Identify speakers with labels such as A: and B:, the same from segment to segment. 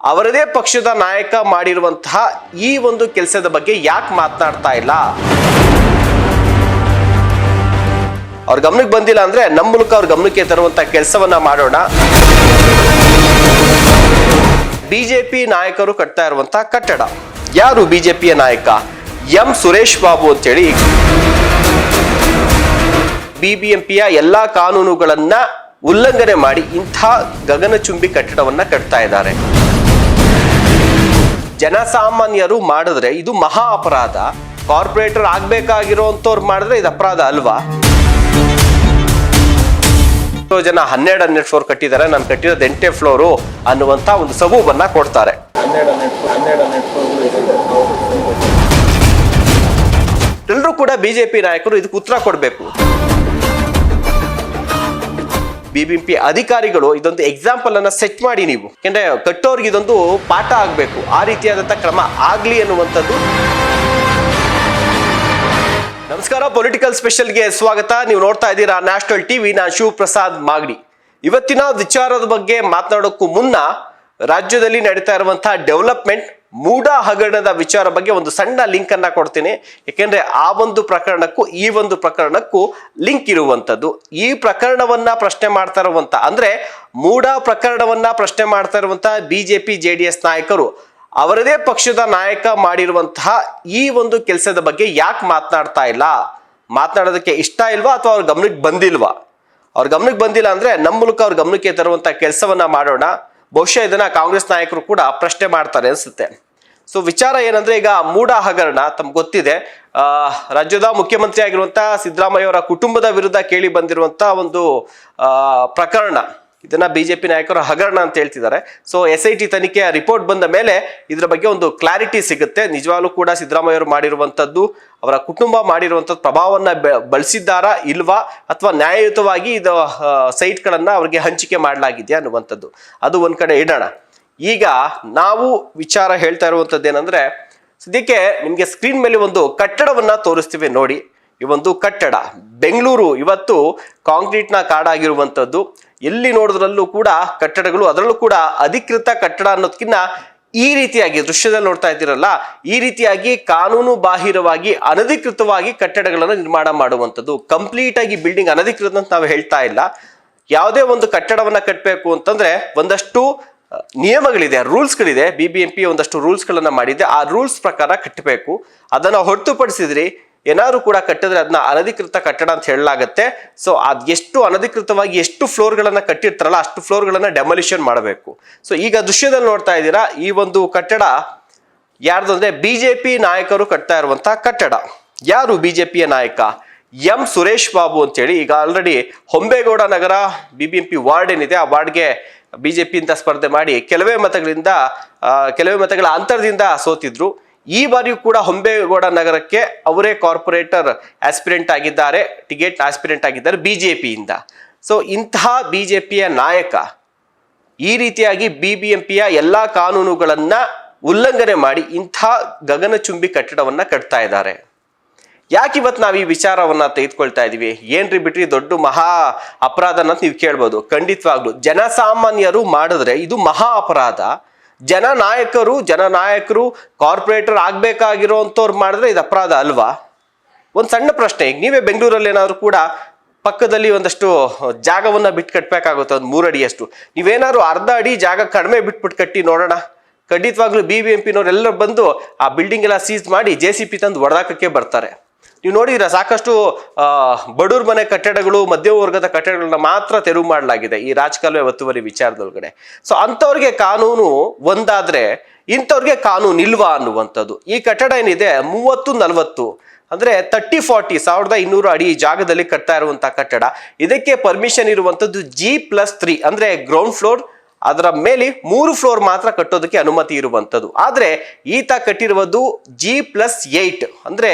A: ಅವರದೇ ಪಕ್ಷದ ನಾಯಕ ಮಾಡಿರುವಂತಹ ಈ ಒಂದು ಕೆಲಸದ ಬಗ್ಗೆ ಯಾಕೆ ಮಾತನಾಡ್ತಾ ಇಲ್ಲ? ಅವ್ರ ಗಮನಕ್ಕೆ ಬಂದಿಲ್ಲ ಅಂದ್ರೆ ನಮ್ಮ ಮೂಲಕ ಅವ್ರ ಗಮನಕ್ಕೆ ತರುವಂತ ಕೆಲಸವನ್ನ ಮಾಡೋಣ. ಬಿಜೆಪಿ ನಾಯಕರು ಕಟ್ತಾ ಇರುವಂತಹ ಕಟ್ಟಡ. ಯಾರು ಬಿಜೆಪಿಯ ನಾಯಕ? ಎಂ ಸುರೇಶ್ ಬಾಬು ಅಂತೇಳಿ ಬಿಬಿಎಂಪಿಯ ಎಲ್ಲಾ ಕಾನೂನುಗಳನ್ನ ಉಲ್ಲಂಘನೆ ಮಾಡಿ ಇಂಥ ಗಗನಚುಂಬಿ ಕಟ್ಟಡವನ್ನ ಕಟ್ತಾ ಇದ್ದಾರೆ. ಜನಸಾಮಾನ್ಯರು ಮಾಡಿದ್ರೆ ಇದು ಮಹಾ ಅಪರಾಧ. ಕಾರ್ಪೊರೇಟರ್ ಆಗ್ಬೇಕಾಗಿರೋಂಥವ್ರು ಮಾಡಿದ್ರೆ ಇದು ಅಪರಾಧ ಅಲ್ವಾ? ಜನ 12 ಫ್ಲೋರ್ ಕಟ್ಟಿದ್ದಾರೆ, ನಾನು ಕಟ್ಟಿರೋದು 8ನೇ ಫ್ಲೋರು ಅನ್ನುವಂತ ಒಂದು ಸಬೂಬನ್ನ ಕೊಡ್ತಾರೆ. ಎಲ್ಲರೂ ಕೂಡ ಬಿಜೆಪಿ ನಾಯಕರು ಇದಕ್ಕೆ ಉತ್ತರ ಕೊಡಬೇಕು. ಬಿಬಿಎಂಪಿ ಅಧಿಕಾರಿಗಳು ಇದೊಂದು ಎಕ್ಸಾಂಪಲ್ ಅನ್ನ ಸೆಟ್ ಮಾಡಿ, ನೀವು ಯಾಕಂದ್ರೆ ಕಟ್ಟೋರ್ಗೆ ಇದೊಂದು ಪಾಠ ಆಗ್ಬೇಕು, ಆ ರೀತಿಯಾದಂತಹ ಕ್ರಮ ಆಗ್ಲಿ ಅನ್ನುವಂಥದ್ದು. ನಮಸ್ಕಾರ, ಪೊಲಿಟಿಕಲ್ ಸ್ಪೆಷಲ್ಗೆ ಸ್ವಾಗತ. ನೀವು ನೋಡ್ತಾ ಇದ್ದೀರಾ ನ್ಯಾಷನಲ್ ಟಿವಿ. ನಾನು ಶಿವಪ್ರಸಾದ್ ಮಾಗಡಿ. ಇವತ್ತಿನ ವಿಚಾರದ ಬಗ್ಗೆ ಮಾತನಾಡೋಕ್ಕೂ ಮುನ್ನ ರಾಜ್ಯದಲ್ಲಿ ನಡೀತಾ ಇರುವಂತಹ ಡೆವಲಪ್ಮೆಂಟ್, ಮೂಡಾ ಹಗರಣದ ವಿಚಾರ ಬಗ್ಗೆ ಒಂದು ಸಣ್ಣ ಲಿಂಕ್ ಅನ್ನ ಕೊಡ್ತೀನಿ. ಯಾಕೆಂದ್ರೆ ಆ ಒಂದು ಪ್ರಕರಣಕ್ಕೂ ಈ ಒಂದು ಪ್ರಕರಣಕ್ಕೂ ಲಿಂಕ್ ಇರುವಂತದ್ದು. ಈ ಪ್ರಕರಣವನ್ನ ಪ್ರಶ್ನೆ ಮಾಡ್ತಾ ಇರುವಂತ, ಅಂದ್ರೆ ಮೂಡಾ ಪ್ರಕರಣವನ್ನ ಪ್ರಶ್ನೆ ಮಾಡ್ತಾ ಇರುವಂತಹ ಬಿಜೆಪಿ ಜೆಡಿಎಸ್ ನಾಯಕರು ಅವರದೇ ಪಕ್ಷದ ನಾಯಕ ಮಾಡಿರುವಂತಹ ಈ ಒಂದು ಕೆಲಸದ ಬಗ್ಗೆ ಯಾಕೆ ಮಾತನಾಡ್ತಾ ಇಲ್ಲ? ಮಾತನಾಡೋದಕ್ಕೆ ಇಷ್ಟ ಇಲ್ವಾ ಅಥವಾ ಅವ್ರ ಗಮನಕ್ಕೆ ಬಂದಿಲ್ವಾ? ಅವ್ರ ಗಮನಕ್ಕೆ ಬಂದಿಲ್ಲ ಅಂದ್ರೆ ನಮ್ಮ ಮೂಲಕ ಅವ್ರ ಗಮನಕ್ಕೆ ತರುವಂತ ಕೆಲಸವನ್ನ ಮಾಡೋಣ. ಬಹುಶಃ ಇದನ್ನ ಕಾಂಗ್ರೆಸ್ ನಾಯಕರು ಕೂಡ ಪ್ರಶ್ನೆ ಮಾಡ್ತಾರೆ ಅನ್ಸುತ್ತೆ. ಸೊ ವಿಚಾರ ಏನಂದ್ರೆ, ಈಗ ಮೂಡಾ ಹಗರಣ ತಮ್ಗೆ ಗೊತ್ತಿದೆ. ರಾಜ್ಯದ ಮುಖ್ಯಮಂತ್ರಿ ಆಗಿರುವಂತಹ ಸಿದ್ದರಾಮಯ್ಯ ಅವರ ಕುಟುಂಬದ ವಿರುದ್ಧ ಕೇಳಿ ಬಂದಿರುವಂತಹ ಒಂದು ಪ್ರಕರಣ. ಇದನ್ನ ಬಿಜೆಪಿ ನಾಯಕರು ಹಗರಣ ಅಂತ ಹೇಳ್ತಿದ್ದಾರೆ. ಸೊ SIT ತನಿಖೆಯ ರಿಪೋರ್ಟ್ ಬಂದ ಮೇಲೆ ಇದ್ರ ಬಗ್ಗೆ ಒಂದು ಕ್ಲಾರಿಟಿ ಸಿಗುತ್ತೆ. ನಿಜವಾಗ್ಲೂ ಕೂಡ ಸಿದ್ದರಾಮಯ್ಯ ಅವರು ಮಾಡಿರುವಂತದ್ದು, ಅವರ ಕುಟುಂಬ ಮಾಡಿರುವಂತದ್ದು ಪ್ರಭಾವವನ್ನ ಬಳಸಿದ್ದಾರಾ ಇಲ್ವಾ, ಅಥವಾ ನ್ಯಾಯಯುತವಾಗಿ ಇದು ಸೈಟ್ಗಳನ್ನ ಅವ್ರಿಗೆ ಹಂಚಿಕೆ ಮಾಡಲಾಗಿದೆಯಾ ಅನ್ನುವಂಥದ್ದು. ಅದು ಒಂದ್ ಕಡೆ ಇಡೋಣ. ಈಗ ನಾವು ವಿಚಾರ ಹೇಳ್ತಾ ಇರುವಂತದ್ದು ಏನಂದ್ರೆ, ಸದ್ಯಕ್ಕೆ ನಿಮ್ಗೆ ಸ್ಕ್ರೀನ್ ಮೇಲೆ ಒಂದು ಕಟ್ಟಡವನ್ನ ತೋರಿಸ್ತೀವಿ ನೋಡಿ. ಈ ಒಂದು ಕಟ್ಟಡ ಬೆಂಗಳೂರು ಇವತ್ತು ಕಾಂಕ್ರೀಟ್ ನ ಕಾಡಾಗಿರುವಂತದ್ದು. ಎಲ್ಲಿ ನೋಡಿದ್ರಲ್ಲೂ ಕೂಡ ಕಟ್ಟಡಗಳು, ಅದರಲ್ಲೂ ಕೂಡ ಅಧಿಕೃತ ಕಟ್ಟಡ ಅನ್ನೋದಕ್ಕಿಂತ ಈ ರೀತಿಯಾಗಿ ದೃಶ್ಯದಲ್ಲಿ ನೋಡ್ತಾ ಇದ್ದೀರಲ್ಲ, ಈ ರೀತಿಯಾಗಿ ಕಾನೂನು ಬಾಹಿರವಾಗಿ ಅನಧಿಕೃತವಾಗಿ ಕಟ್ಟಡಗಳನ್ನು ನಿರ್ಮಾಣ ಮಾಡುವಂಥದ್ದು. ಕಂಪ್ಲೀಟ್ ಆಗಿ ಬಿಲ್ಡಿಂಗ್ ಅನಧಿಕೃತ ಅಂತ ನಾವು ಹೇಳ್ತಾ ಇಲ್ಲ. ಯಾವುದೇ ಒಂದು ಕಟ್ಟಡವನ್ನ ಕಟ್ಟಬೇಕು ಅಂತಂದ್ರೆ ಒಂದಷ್ಟು ನಿಯಮಗಳಿದೆ, ರೂಲ್ಸ್ಗಳಿದೆ. ಬಿಬಿಎಂಪಿ ಒಂದಷ್ಟು ರೂಲ್ಸ್ಗಳನ್ನ ಮಾಡಿದೆ. ಆ ರೂಲ್ಸ್ ಪ್ರಕಾರ ಕಟ್ಟಬೇಕು. ಅದನ್ನ ಹೊರತುಪಡಿಸಿದ್ರಿ ಏನಾದ್ರು ಕೂಡ ಕಟ್ಟಿದ್ರೆ ಅದನ್ನ ಅನಧಿಕೃತ ಕಟ್ಟಡ ಅಂತ ಹೇಳಲಾಗತ್ತೆ. ಸೊ ಅದ್ ಎಷ್ಟು ಅನಧಿಕೃತವಾಗಿ ಎಷ್ಟು ಫ್ಲೋರ್ಗಳನ್ನ ಕಟ್ಟಿರ್ತಾರಲ್ಲ ಅಷ್ಟು ಫ್ಲೋರ್ಗಳನ್ನ ಡೆಮೊಲಿಷನ್ ಮಾಡಬೇಕು. ಸೊ ಈಗ ದೃಶ್ಯದಲ್ಲಿ ನೋಡ್ತಾ ಇದ್ದೀರಾ, ಈ ಒಂದು ಕಟ್ಟಡ ಯಾರ್ದು ಅಂದ್ರೆ ಬಿಜೆಪಿ ನಾಯಕರು ಕಟ್ತಾ ಇರುವಂತಹ ಕಟ್ಟಡ. ಯಾರು ಬಿಜೆಪಿಯ ನಾಯಕ? ಎಂ ಸುರೇಶ್ ಬಾಬು ಅಂತೇಳಿ. ಈಗ ಆಲ್ರೆಡಿ ಹೊಂಬೇಗೌಡ ನಗರ ಬಿಬಿಎಂಪಿ ವಾರ್ಡ್ ಏನಿದೆ, ಆ ವಾರ್ಡ್ಗೆ ಬಿಜೆಪಿ ಅಂತ ಸ್ಪರ್ಧೆ ಮಾಡಿ ಕೆಲವೇ ಮತಗಳ ಅಂತರದಿಂದ ಸೋತಿದ್ರು. ಈ ಬಾರಿಯೂ ಕೂಡ ಹೊಂಬೇಗೌಡ ನಗರಕ್ಕೆ ಅವರೇ ಕಾರ್ಪೊರೇಟರ್ ಆಸ್ಪಿರೆಂಟ್ ಆಗಿದ್ದಾರೆ, ಟಿಕೆಟ್ ಆಸ್ಪಿರೆಂಟ್ ಆಗಿದ್ದಾರೆ ಬಿಜೆಪಿಯಿಂದ. ಸೊ ಇಂತಹ ಬಿಜೆಪಿಯ ನಾಯಕ ಈ ರೀತಿಯಾಗಿ ಬಿಬಿಎಂಪಿಯ ಎಲ್ಲಾ ಕಾನೂನುಗಳನ್ನ ಉಲ್ಲಂಘನೆ ಮಾಡಿ ಇಂಥ ಗಗನಚುಂಬಿ ಕಟ್ಟಡವನ್ನ ಕಟ್ತಾ ಇದ್ದಾರೆ. ಯಾಕೆ ಇವತ್ತು ನಾವು ಈ ವಿಚಾರವನ್ನ ತೆಗೆದುಕೊಳ್ತಾ ಇದೀವಿ? ಏನ್ರಿ ಬಿಟ್ರಿ ದೊಡ್ಡ ಮಹಾ ಅಪರಾಧ ಅಂತ ನೀವು ಕೇಳ್ಬೋದು. ಖಂಡಿತವಾಗ್ಲು ಜನಸಾಮಾನ್ಯರು ಮಾಡಿದ್ರೆ ಇದು ಮಹಾ ಅಪರಾಧ. ಜನನಾಯಕರು ಕಾರ್ಪೊರೇಟರ್ ಆಗ್ಬೇಕಾಗಿರೋಂಥವ್ರು ಮಾಡಿದ್ರೆ ಇದು ಅಪರಾಧ ಅಲ್ವಾ? ಒಂದು ಸಣ್ಣ ಪ್ರಶ್ನೆ. ಈಗ ನೀವೇ ಬೆಂಗಳೂರಲ್ಲಿ ಏನಾದ್ರು ಕೂಡ ಪಕ್ಕದಲ್ಲಿ ಒಂದಷ್ಟು ಜಾಗವನ್ನ ಬಿಟ್ಟು ಕಟ್ಟಬೇಕಾಗುತ್ತೆ, ಒಂದು 3 ಅಡಿಯಷ್ಟು. ನೀವೇನಾದ್ರು ಅರ್ಧ ಅಡಿ ಜಾಗ ಕಡಿಮೆ ಬಿಟ್ಬಿಟ್ಟು ಕಟ್ಟಿ ನೋಡೋಣ. ಖಂಡಿತವಾಗ್ಲೂ ಬಿಬಿಎಂಪಿನವ್ರೆಲ್ಲರೂ ಬಂದು ಆ ಬಿಲ್ಡಿಂಗ್ ಎಲ್ಲ ಸೀಸ್ ಮಾಡಿ JCP ತಂದು ಹೊಡೆದಾಕಕ್ಕೆ ಬರ್ತಾರೆ. ನೀವು ನೋಡಿದ್ರೆ ಸಾಕಷ್ಟು ಬಡೂರ್ ಮನೆ ಕಟ್ಟಡಗಳು, ಮಧ್ಯಮ ವರ್ಗದ ಕಟ್ಟಡಗಳನ್ನ ಮಾತ್ರ ತೆರವು ಮಾಡಲಾಗಿದೆ ಈ ರಾಜಕಾಲುವೆ ಒತ್ತುವರಿ ವಿಚಾರದೊಳಗಡೆ. ಸೊ ಅಂಥವ್ರಿಗೆ ಕಾನೂನು ಒಂದಾದ್ರೆ ಇಂಥವ್ರಿಗೆ ಕಾನೂನು ಇಲ್ವಾ ಅನ್ನುವಂಥದ್ದು. ಈ ಕಟ್ಟಡ ಏನಿದೆ 30-40 ಅಂದ್ರೆ 30-40 1200 ಅಡಿ ಜಾಗದಲ್ಲಿ ಕಟ್ತಾ ಇರುವಂತಹ ಕಟ್ಟಡ. ಇದಕ್ಕೆ ಪರ್ಮಿಷನ್ ಇರುವಂತದ್ದು G+3 ಅಂದ್ರೆ ಗ್ರೌಂಡ್ ಫ್ಲೋರ್, ಅದರ ಮೇಲೆ 3 ಫ್ಲೋರ್ ಮಾತ್ರ ಕಟ್ಟೋದಕ್ಕೆ ಅನುಮತಿ ಇರುವಂತದ್ದು. ಆದ್ರೆ ಈತ ಕಟ್ಟಿರುವುದು G+8 ಅಂದ್ರೆ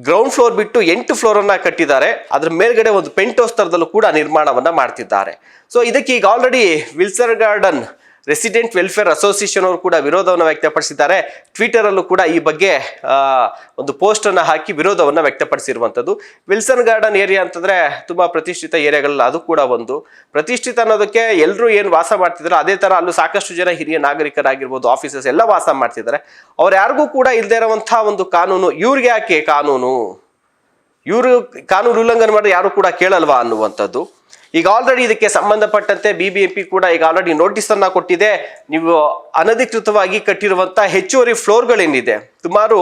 A: ಗ್ರೌಂಡ್ ಫ್ಲೋರ್ ಬಿಟ್ಟು 8 ಫ್ಲೋರ್ ಅನ್ನ ಕಟ್ಟಿದ್ದಾರೆ. ಅದ್ರ ಮೇಲ್ಗಡೆ ಒಂದು ಪೆಂಟ್ ಹೌಸ್ ತರದಲ್ಲೂ ಕೂಡ ನಿರ್ಮಾಣವನ್ನ ಮಾಡ್ತಿದ್ದಾರೆ. ಸೊ ಇದಕ್ಕೆ ಈಗ already Wilson garden resident welfare association ಅವರು ಕೂಡ ವಿರೋಧವನ್ನು ವ್ಯಕ್ತಪಡಿಸಿದ್ದಾರೆ. ಟ್ವಿಟರ್ ಅಲ್ಲೂ ಕೂಡ ಈ ಬಗ್ಗೆ ಒಂದು ಪೋಸ್ಟ್ ಅನ್ನು ಹಾಕಿ ವಿರೋಧವನ್ನ ವ್ಯಕ್ತಪಡಿಸಿರುವಂತದ್ದು. ವಿಲ್ಸನ್ ಗಾರ್ಡನ್ ಏರಿಯಾ ಅಂತಂದ್ರೆ ತುಂಬಾ ಪ್ರತಿಷ್ಠಿತ ಏರಿಯಾಗಲ್ಲ, ಅದು ಕೂಡ ಒಂದು ಪ್ರತಿಷ್ಠಿತ ಅನ್ನೋದಕ್ಕೆ ಎಲ್ಲರೂ ಏನು ವಾಸ ಮಾಡ್ತಿದ್ರು ಅದೇ ತರ ಅಲ್ಲೂ ಸಾಕಷ್ಟು ಜನ ಹಿರಿಯ ನಾಗರಿಕರಾಗಿರ್ಬೋದು, ಆಫೀಸರ್ಸ್ ಎಲ್ಲ ವಾಸ ಮಾಡ್ತಿದ್ದಾರೆ. ಅವ್ರು ಯಾರಿಗೂ ಕೂಡ ಇಲ್ಲದೆ ಇರುವಂತಹ ಒಂದು ಕಾನೂನು, ಇವ್ರಿಗೆ ಯಾಕೆ ಕಾನೂನು, ಇವರು ಕಾನೂನು ಉಲ್ಲಂಘನೆ ಮಾಡಿ ಯಾರು ಕೂಡ ಕೇಳಲ್ವಾ ಅನ್ನುವಂಥದ್ದು. ಈಗ ಆಲ್ರೆಡಿ ಇದಕ್ಕೆ ಸಂಬಂಧಪಟ್ಟಂತೆ BBMP ಕೂಡ ಈಗ ಆಲ್ರೆಡಿ ನೋಟಿಸ್ ಅನ್ನ ಕೊಟ್ಟಿದೆ. ನೀವು ಅನಧಿಕೃತವಾಗಿ ಕಟ್ಟಿರುವಂತಹ ಹೆಚ್ಚುವರಿ ಫ್ಲೋರ್ಗಳೇನಿದೆ, ಸುಮಾರು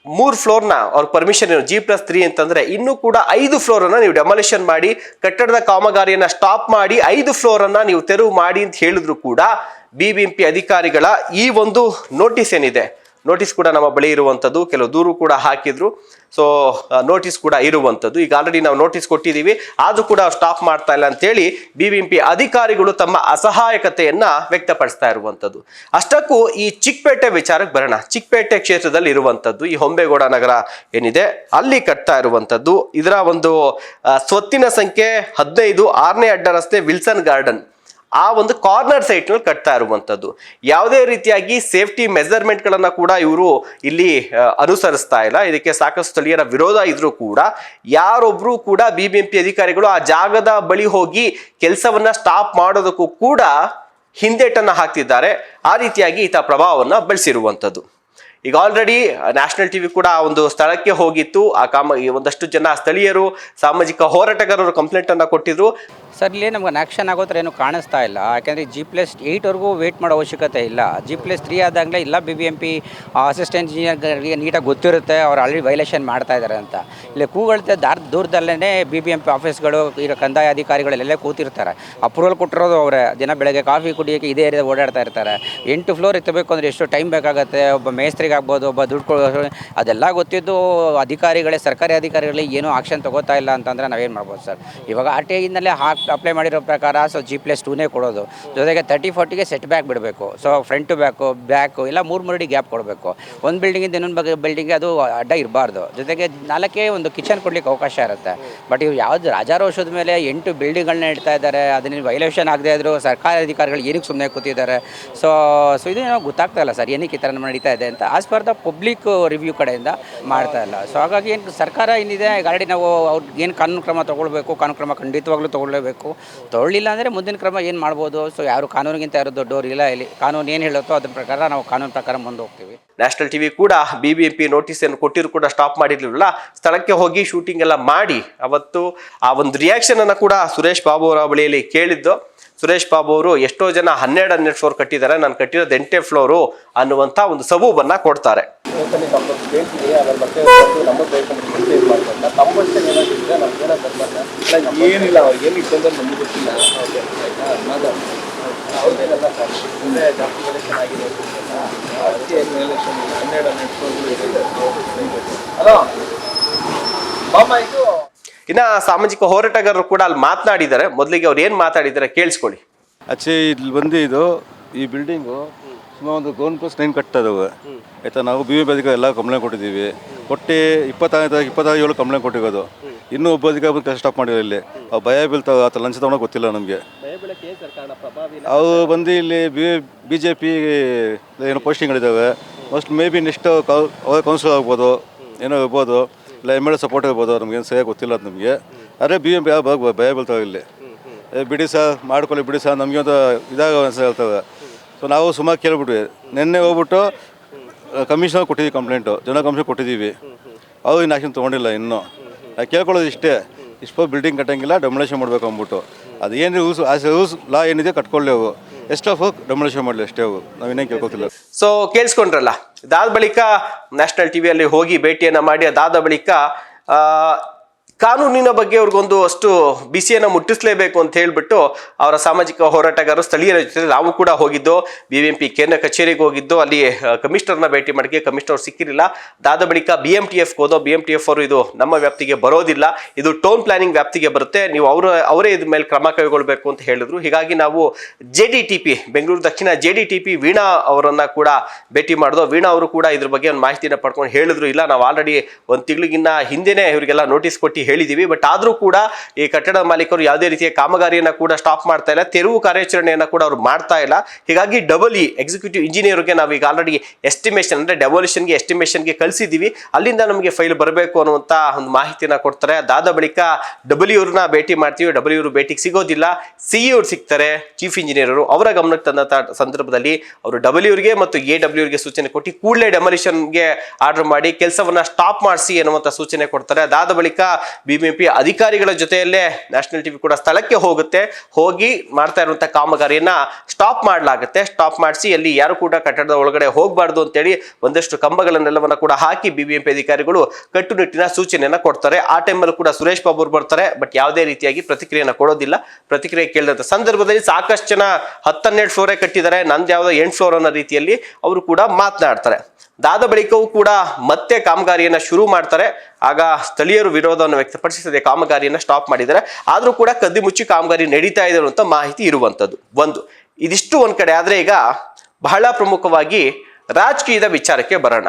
A: 3 ಫ್ಲೋರ್ನ ಅವ್ರ ಪರ್ಮಿಷನ್ G+3 ಅಂತಂದ್ರೆ ಇನ್ನೂ ಕೂಡ 5 ಫ್ಲೋರ್ ಅನ್ನ ನೀವು ಡೆಮಾಲಿಷನ್ ಮಾಡಿ ಕಟ್ಟಡದ ಕಾಮಗಾರಿಯನ್ನ ಸ್ಟಾಪ್ ಮಾಡಿ 5 ಫ್ಲೋರ್ ಅನ್ನ ನೀವು ತೆರವು ಮಾಡಿ ಅಂತ ಹೇಳಿದ್ರು ಕೂಡ BBMP ಅಧಿಕಾರಿಗಳ ಈ ಒಂದು ನೋಟಿಸ್ ಏನಿದೆ, ನೋಟಿಸ್ ಕೂಡ ನಮ್ಮ ಬಳಿ ಇರುವಂಥದ್ದು, ಕೆಲವು ದೂರು ಕೂಡ ಹಾಕಿದ್ರು. ಸೊ ನೋಟಿಸ್ ಕೂಡ ಇರುವಂಥದ್ದು. ಈಗ ಆಲ್ರೆಡಿ ನಾವು ನೋಟಿಸ್ ಕೊಟ್ಟಿದ್ದೀವಿ, ಆದ್ರೂ ಕೂಡ ಸ್ಟಾಪ್ ಮಾಡ್ತಾ ಇಲ್ಲ ಅಂತೇಳಿ BBMP ಅಧಿಕಾರಿಗಳು ತಮ್ಮ ಅಸಹಾಯಕತೆಯನ್ನ ವ್ಯಕ್ತಪಡಿಸ್ತಾ ಇರುವಂಥದ್ದು. ಅಷ್ಟಕ್ಕೂ ಈ ಚಿಕ್ಕಪೇಟೆ ವಿಚಾರಕ್ಕೆ ಬರೋಣ. ಚಿಕ್ಕಪೇಟೆ ಕ್ಷೇತ್ರದಲ್ಲಿ ಇರುವಂಥದ್ದು ಈ ಹೊಂಬೇಗೌಡ ನಗರ ಏನಿದೆ ಅಲ್ಲಿ ಕಟ್ತಾ ಇರುವಂಥದ್ದು. ಇದರ ಒಂದು ಸ್ವತ್ತಿನ ಸಂಖ್ಯೆ 15 6ನೇ ಅಡ್ಡ ರಸ್ತೆ ವಿಲ್ಸನ್ ಗಾರ್ಡನ್, ಆ ಒಂದು ಕಾರ್ನರ್ ಸೈಟ್ ನಲ್ಲಿ ಕಟ್ತಾ ಇರುವಂತದ್ದು. ಯಾವುದೇ ರೀತಿಯಾಗಿ ಸೇಫ್ಟಿ ಮೆಜರ್ಮೆಂಟ್ ಗಳನ್ನ ಕೂಡ ಇವರು ಇಲ್ಲಿ ಅನುಸರಿಸ್ತಾ ಇಲ್ಲ. ಇದಕ್ಕೆ ಸಾಕಷ್ಟು ಸ್ಥಳೀಯರ ವಿರೋಧ ಇದ್ರೂ ಕೂಡ ಯಾರೊಬ್ರು ಕೂಡ BBMP ಅಧಿಕಾರಿಗಳು ಆ ಜಾಗದ ಬಳಿ ಹೋಗಿ ಕೆಲಸವನ್ನ ಸ್ಟಾಪ್ ಮಾಡೋದಕ್ಕೂ ಕೂಡ ಹಿಂದೇಟನ್ನ ಹಾಕ್ತಿದ್ದಾರೆ. ಆ ರೀತಿಯಾಗಿ ಈತ ಪ್ರಭಾವವನ್ನ ಬೆಳೆಸಿರುವಂತದ್ದು. ಈಗ ಆಲ್ರೆಡಿ ನ್ಯಾಷನಲ್ ಟಿವಿ ಕೂಡ ಆ ಒಂದು ಸ್ಥಳಕ್ಕೆ ಹೋಗಿತ್ತು. ಒಂದಷ್ಟು ಜನ ಸ್ಥಳೀಯರು, ಸಾಮಾಜಿಕ ಹೋರಾಟಗಾರರು ಕಂಪ್ಲೇಂಟ್ ಅನ್ನ ಕೊಟ್ಟಿದ್ರು.
B: ಸರ್, ಇಲ್ಲಿ ನಮ್ಗೆ ಆ್ಯಕ್ಷನ್ ಆಗೋ ಥರ ಏನು ಕಾಣಿಸ್ತಾ ಇಲ್ಲ. ಯಾಕೆಂದರೆ G+8ವರೆಗೂ ವೇಟ್ ಮಾಡೋ ಅವಶ್ಯಕತೆ ಇಲ್ಲ. G+3 ಆದಾಗಲೇ ಇಲ್ಲ BBMP ಅಸಿಸ್ಟೆಂಟ್ ಇಂಜಿನಿಯರ್ಗೆ ನೀಟಾಗಿ ಗೊತ್ತಿರುತ್ತೆ ಅವ್ರು ಆಲ್ರೆಡಿ ವೈಲೇಷನ್ ಮಾಡ್ತಾ ಇದ್ದಾರೆ ಅಂತ. ಇಲ್ಲಿ ಕೂಗಳ್ತೆ ದೂರದಲ್ಲೇ BBMP ಆಫೀಸ್ಗಳು, ಈಗ ಕಂದಾಯ ಅಧಿಕಾರಿಗಳೆಲ್ಲ ಕೂತಿರ್ತಾರೆ. ಅಪ್ರೂವಲ್ ಕೊಟ್ಟಿರೋದು ಅವರೇ. ದಿನ ಬೆಳಗ್ಗೆ ಕಾಫಿ ಕುಡಿಯೋಕ್ಕೆ ಇದೇ ಏರಿಯಾದ ಓಡಾಡ್ತಾ ಇರ್ತಾರೆ. 8 ಫ್ಲೋರ್ ಎತ್ತಬೇಕು ಅಂದರೆ ಎಷ್ಟು ಟೈಮ್ ಬೇಕಾಗುತ್ತೆ. ಒಬ್ಬ ಮೇಸ್ತ್ರಿಗೆ ಆಗ್ಬೋದು, ಒಬ್ಬ ದುಡ್ಡು ಕೊಡೋ, ಅದೆಲ್ಲ ಗೊತ್ತಿದ್ದು ಅಧಿಕಾರಿಗಳೇ, ಸರ್ಕಾರಿ ಅಧಿಕಾರಿಗಳೇ ಏನೂ ಆಕ್ಷನ್ ತೊಗೋತಾ ಇಲ್ಲ ಅಂತಂದರೆ ನಾವೇನು ಮಾಡ್ಬೋದು ಸರ್? ಇವಾಗ RTIನಲ್ಲೇ ಅಪ್ಲೈ ಮಾಡಿರೋ ಪ್ರಕಾರ ಸೊ G+2ನೇ ಕೊಡೋದು. ಜೊತೆಗೆ 30-40ಗೆ ಸೆಟ್ ಬ್ಯಾಕ್ ಬಿಡಬೇಕು. ಸೊ ಫ್ರಂಟ್ ಟು ಬ್ಯಾಕು ಎಲ್ಲ 3 ಅಡಿ ಗ್ಯಾಪ್ ಕೊಡಬೇಕು. ಒಂದು ಬಿಲ್ಡಿಂಗಿಂದ ಇನ್ನೊಂದು ಬಿಲ್ಡಿಂಗ್ಗೆ ಅದು ಅಡ್ಡ ಇರಬಾರ್ದು. ಜೊತೆಗೆ 4ಕ್ಕೆ ಒಂದು ಕಿಚನ್ ಕೊಡ್ಲಿಕ್ಕೆ ಅವಕಾಶ ಇರುತ್ತೆ. ಬಟ್ ಇವು ಯಾವ್ದು ರಾಜಾರೋಷದ ಮೇಲೆ 8 ಬಿಲ್ಡಿಂಗ್ಗಳನ್ನ ಇಡ್ತಾ ಇದ್ದಾರೆ. ಅದನ್ನ ವೈಲೇಷನ್ ಆಗದೆ ಇದ್ರು ಸರ್ಕಾರಿ ಅಧಿಕಾರಿಗಳು ಏನಕ್ಕೆ ಸುಮ್ಮನೆ ಕೂತಿದ್ದಾರೆ? ಸೊ ಇದು ಗೊತ್ತಾಗ್ತಾ ಇಲ್ಲ ಸರ್, ಏನಕ್ಕೆ ಈ ಥರ ನಡೀತಾ ಇದೆ ಅಂತ. As per the public review ಕಡೆಯಿಂದ ಮಾಡ್ತಾ ಇಲ್ಲ. ಸೊ ಹಾಗಾಗಿ ಏನು ಸರ್ಕಾರ ಏನಿದೆ ಆಲ್ರೆಡಿ ನಾವು ಅವ್ರಿಗೆ ಏನು ಕಾನೂನು ಕ್ರಮ ತೊಗೊಳ್ಬೇಕು, ಕಾನೂನು ಕ್ರಮ ಖಂಡಿತವಾಗ್ಲೂ ತೊಗೊಳ್ಬೇಕು. ತೊಗೊಳ್ಳಿಲ್ಲ ಅಂದರೆ ಮುಂದಿನ ಕ್ರಮ ಏನು ಮಾಡ್ಬೋದು? ಸೊ ಯಾರು ಕಾನೂನಿಗಿಂತ ಯಾರು ದೊಡ್ಡವರು ಇಲ್ಲ. ಇಲ್ಲಿ ಕಾನೂನು ಏನು ಹೇಳುತ್ತೋ ಅದ್ರ ಪ್ರಕಾರ ನಾವು ಕಾನೂನು ಪ್ರಕಾರ ಮುಂದೆ ಹೋಗ್ತೀವಿ.
A: ನ್ಯಾಷನಲ್ ಟಿವಿ ಕೂಡ BBMP ನೋಟಿಸ್ ಏನು ಕೊಟ್ಟಿರು ಕೂಡ ಸ್ಟಾಪ್ ಮಾಡಿರ್ಲಿಲ್ಲ. ಸ್ಥಳಕ್ಕೆ ಹೋಗಿ ಶೂಟಿಂಗ್ ಎಲ್ಲ ಮಾಡಿ ಅವತ್ತು ಆ ಒಂದು ರಿಯಾಕ್ಷನ್ ಅನ್ನ ಕೂಡ ಸುರೇಶ್ ಬಾಬು ಅವರ ಬಳಿಯಲ್ಲಿ ಕೇಳಿದ್ದು. ಸುರೇಶ್ ಬಾಬು ಅವರು ಎಷ್ಟೋ ಜನ 12 ಫ್ಲೋರ್ ಕಟ್ಟಿದ್ದಾರೆ, ನಾನು ಕಟ್ಟಿರೋದು 8 ಫ್ಲೋರು ಅನ್ನುವಂಥ ಒಂದು ಸಬೂಬನ್ನ ಕೊಡ್ತಾರೆ.
C: ಏನಿಲ್ಲ ಅವ್ರಿಗೆ ಏನು ನಮಗೆ ಗೊತ್ತಿಲ್ಲ.
A: ಇನ್ನ ಸಾಮಾಜಿಕ ಹೋರಾಟಗಾರರು ಕೂಡ ಅಲ್ಲಿ ಮಾತನಾಡಿದ್ದಾರೆ. ಮೊದಲಿಗೆ ಅವ್ರು ಏನು ಮಾತಾಡಿದ್ದಾರೆ ಕೇಳಿಸ್ಕೊಳ್ಳಿ.
D: ಇಲ್ಲಿ ಬಂದು ಈ ಬಿಲ್ಡಿಂಗು ಸುಮಾರು ಒಂದು GN+9 ಕಟ್ಟದವು ಆಯಿತಾ. ನಾವು BBMP ಅಧಿಕಾರಿ ಎಲ್ಲ ಕಂಪ್ಲೇಂಟ್ ಕೊಟ್ಟಿದ್ದೀವಿ. ಕೊಟ್ಟು 27 ಕಂಪ್ಲೇಂಟ್ ಕೊಟ್ಟಿರೋದು. ಇನ್ನೂ ಒಬ್ಬ ಅಧಿಕಾರಿ ಬಂದು ಕೆಲಸ ಸ್ಟಾಪ್ ಮಾಡಿರೋ. ಇಲ್ಲಿ ಅವು ಭಯ ಬೀಳ್ತಾವೆ, ಆತ ಲಂಚ ತಗೊಳಕ್ಕೆ ಗೊತ್ತಿಲ್ಲ ನಮಗೆ. ಅವು ಬಂದು ಇಲ್ಲಿ BJP ಏನೋ ಪೋಸ್ಟಿಂಗ್ಗಳಿದ್ದಾವೆ. ಮೇ ಬಿ ನೆಕ್ಸ್ಟ್ ಕೌನ್ಸಿಲ್ ಆಗ್ಬೋದು, ಏನೋ ಇರ್ಬೋದು, ಇಲ್ಲ MLA ಸಪೋರ್ಟ್ ಇರ್ಬೋದು. ನಮಗೇನು ಸರಿಯಾಗಿ ಗೊತ್ತಿಲ್ಲ ಅದು ನಮಗೆ. ಆದರೆ BBMP ಭಯ ಬೀಳ್ತಾವೆ. ಇಲ್ಲಿ ಬಿಡಿ ಸರ್ ಮಾಡ್ಕೊಳ್ಳಿ, ಬಿಡಿ ಸರ್, ನಮಗೆ ಒಂದು ಇದಾಗ ಅನ್ಸ ಹೇಳ್ತವೆ. ಸೊ ನಾವು ಸುಮಾರು ಕೇಳ್ಬಿಟ್ವಿ. ನಿನ್ನೆ ಹೋಗ್ಬಿಟ್ಟು ಕಮಿಷನರ್ ಕೊಟ್ಟಿದ್ದೀವಿ ಕಂಪ್ಲೇಂಟು, ಜನರಲ್ ಕಮಿಷನ್ ಕೊಟ್ಟಿದ್ದೀವಿ. ಅವ್ರು ಇನ್ನು ಆ್ಯಕ್ಷನ್ ತೊಗೊಂಡಿಲ್ಲ. ಇನ್ನೂ ನಾವು ಕೇಳ್ಕೊಳ್ಳೋದು ಇಷ್ಟೇ, ಇಷ್ಟು ಬಿಲ್ಡಿಂಗ್ ಕಟ್ಟಂಗಿಲ್ಲ, ಡೆಮೊಲೇಷನ್ ಮಾಡಬೇಕು ಅಂದ್ಬಿಟ್ಟು. ಅದು ಏನು ರೂಲ್ಸ್ ಲಾ ಏನಿದೆ ಕಟ್ಕೊಳ್ಳಿ. ಅವು ಎಷ್ಟು ಡೆಮೊಲೇಷನ್ ಮಾಡಲಿ ಅಷ್ಟೇ. ಅವು ನಾವೇನೇನು ಕೇಳ್ಕೊತಿಲ್ಲ.
A: ಸೊ ಕೇಳಿಸ್ಕೊಂಡ್ರಲ್ಲ. ಅದಾದ ಬಳಿಕ ನ್ಯಾಷನಲ್ ಟಿವಿಯಲ್ಲಿ ಹೋಗಿ ಭೇಟಿಯನ್ನ ಮಾಡಿ ಅದಾದ ಬಳಿಕ ಕಾನೂನಿನ ಬಗ್ಗೆ ಅವ್ರಿಗೊಂದು ಅಷ್ಟು ಬಿಸಿಯನ್ನು ಮುಟ್ಟಿಸಲೇಬೇಕು ಅಂತ ಹೇಳ್ಬಿಟ್ಟು ಅವರ ಸಾಮಾಜಿಕ ಹೋರಾಟಗಾರರು ಸ್ಥಳೀಯರ ಜೊತೆ ನಾವು ಕೂಡ ಹೋಗಿದ್ದು. BBMP ಕೇಂದ್ರ ಕಚೇರಿಗೆ ಹೋಗಿದ್ದು. ಅಲ್ಲಿ ಕಮಿಷನರ್ನ ಭೇಟಿ ಮಾಡಿಕೆ ಕಮಿಷನರ್ ಸಿಕ್ಕಿರಲಿಲ್ಲ. ಅದಾದ ಬಳಿಕ BMTF ಹೋದೋ. BMTF ಅವರು ಇದು ನಮ್ಮ ವ್ಯಾಪ್ತಿಗೆ ಬರೋದಿಲ್ಲ, ಇದು ಟೌನ್ ಪ್ಲಾನಿಂಗ್ ವ್ಯಾಪ್ತಿಗೆ ಬರುತ್ತೆ, ನೀವು ಅವರೇ ಇದ್ರ ಮೇಲೆ ಕ್ರಮ ಕೈಗೊಳ್ಬೇಕು ಅಂತ ಹೇಳಿದ್ರು. ಹೀಗಾಗಿ ನಾವು JDTP ಬೆಂಗಳೂರು ದಕ್ಷಿಣ JDTP ವೀಣಾ ಅವರನ್ನ ಕೂಡ ಭೇಟಿ ಮಾಡಿದ್ವು. ವೀಣಾ ಅವರು ಕೂಡ ಇದ್ರ ಬಗ್ಗೆ ಒಂದು ಮಾಹಿತಿನ ಪಡ್ಕೊಂಡು ಹೇಳಿದ್ರು, ಇಲ್ಲ ನಾವು ಆಲ್ರೆಡಿ 1 ತಿಂಗಳಿಗಿನ್ನ ಹಿಂದೆನೇ ಇವರಿಗೆಲ್ಲ ನೋಟಿಸ್ ಕೊಟ್ಟು ಹೇಳಿದೀವಿ. ಬಟ್ ಆದ್ರೂ ಕೂಡ ಈ ಕಟ್ಟಡ ಮಾಲೀಕರು ಯಾವುದೇ ರೀತಿಯ ಕಾಮಗಾರಿಯನ್ನ ಕೂಡ ಸ್ಟಾಪ್ ಮಾಡ್ತಾ ಇಲ್ಲ, ತೆರವು ಕಾರ್ಯಾಚರಣೆಯನ್ನ ಕೂಡ ಅವ್ರು ಮಾಡ್ತಾ ಇಲ್ಲ. ಹೀಗಾಗಿ ಎಕ್ಸಿಕ್ಯೂಟಿವ್ ಇಂಜಿನಿಯರ್ಗೆ ನಾವು ಈಗ ಆಲ್ರೆಡಿ ಎಸ್ಟಿಮೇಷನ್ ಅಂದ್ರೆ ಡೆಮೋಲಿಷನ್ಗೆ ಎಸ್ಟಿಮೇಷನ್ಗೆ ಕಳಿಸಿದೀವಿ, ಅಲ್ಲಿಂದ ನಮಗೆ ಫೈಲ್ ಬರಬೇಕು ಅನ್ನುವಂತ ಒಂದು ಮಾಹಿತಿನ ಕೊಡ್ತಾರೆ. ಅದಾದ ಬಳಿಕ ಡಬ್ಲ್ಯೂರ್ನ ಭೇಟಿ ಮಾಡ್ತೀವಿ, ಡಬ್ಲ್ಯೂರ್ ಭೇಟಿಗೆ ಸಿಗೋದಿಲ್ಲ, ಸಿಇಒ ಸಿಗ್ತಾರೆ, ಚೀಫ್ ಇಂಜಿನಿಯರ್ ಅವರ ಗಮನಕ್ಕೆ ತಂದಂತ ಸಂದರ್ಭದಲ್ಲಿ ಅವರು ಡಬ್ಲ್ಯೂರ್ಗೆ ಮತ್ತು AWRಗೆ ಸೂಚನೆ ಕೊಟ್ಟು ಕೂಡಲೇ ಡೆಮೊಲಿಷನ್ಗೆ ಆರ್ಡರ್ ಮಾಡಿ ಕೆಲಸವನ್ನ ಸ್ಟಾಪ್ ಮಾಡಿಸಿ ಅನ್ನುವಂತ ಸೂಚನೆ ಕೊಡ್ತಾರೆ. ಅದಾದ ಬಳಿಕ BBMP ಅಧಿಕಾರಿಗಳ ಜೊತೆಯಲ್ಲೇ ನ್ಯಾಷನಲ್ ಟಿವಿ ಕೂಡ ಸ್ಥಳಕ್ಕೆ ಹೋಗಿ ಮಾಡ್ತಾ ಇರುವಂತಹ ಕಾಮಗಾರಿಯನ್ನ ಸ್ಟಾಪ್ ಮಾಡಲಾಗುತ್ತೆ. ಸ್ಟಾಪ್ ಮಾಡಿಸಿ ಅಲ್ಲಿ ಯಾರು ಕೂಡ ಕಟ್ಟಡದ ಒಳಗಡೆ ಹೋಗಬಾರ್ದು ಅಂತೇಳಿ ಒಂದಷ್ಟು ಕಂಬಗಳನ್ನೆಲ್ಲವನ್ನ ಕೂಡ ಹಾಕಿ BBMP ಅಧಿಕಾರಿಗಳು ಕಟ್ಟುನಿಟ್ಟಿನ ಸೂಚನೆಯನ್ನ ಕೊಡ್ತಾರೆ. ಆ ಟೈಮಲ್ಲಿ ಕೂಡ ಸುರೇಶ್ ಬಾಬು ಅವರು ಬರ್ತಾರೆ, ಬಟ್ ಯಾವುದೇ ರೀತಿಯಾಗಿ ಪ್ರತಿಕ್ರಿಯೆಯನ್ನು ಕೊಡೋದಿಲ್ಲ. ಪ್ರತಿಕ್ರಿಯೆ ಕೇಳಿದಂತ ಸಂದರ್ಭದಲ್ಲಿ ಸಾಕಷ್ಟು ಜನ 10-12 ಫ್ಲೋರೇ ಕಟ್ಟಿದ್ದಾರೆ, ನಂದು ಯಾವುದೋ 8 ಫ್ಲೋರ್ ಅನ್ನೋ ರೀತಿಯಲ್ಲಿ ಅವರು ಕೂಡ ಮಾತನಾಡ್ತಾರೆ. ಅದಾದ ಬಳಿಕವೂ ಕೂಡ ಮತ್ತೆ ಕಾಮಗಾರಿಯನ್ನ ಶುರು ಮಾಡ್ತಾರೆ. ಆಗ ಸ್ಥಳೀಯರು ವಿರೋಧವನ್ನು ವ್ಯಕ್ತಪಡಿಸಿದೆ, ಕಾಮಗಾರಿಯನ್ನ ಸ್ಟಾಪ್ ಮಾಡಿದ್ದಾರೆ. ಆದ್ರೂ ಕೂಡ ಕದ್ದಿ ಮುಚ್ಚಿ ಕಾಮಗಾರಿ ನಡೀತಾ ಇದೆ ಅನ್ನುವಂಥ ಮಾಹಿತಿ ಇರುವಂಥದ್ದು. ಇದಿಷ್ಟು ಒಂದ್ ಕಡೆ ಆದ್ರೆ, ಈಗ ಬಹಳ ಪ್ರಮುಖವಾಗಿ ರಾಜಕೀಯದ ವಿಚಾರಕ್ಕೆ ಬರೋಣ.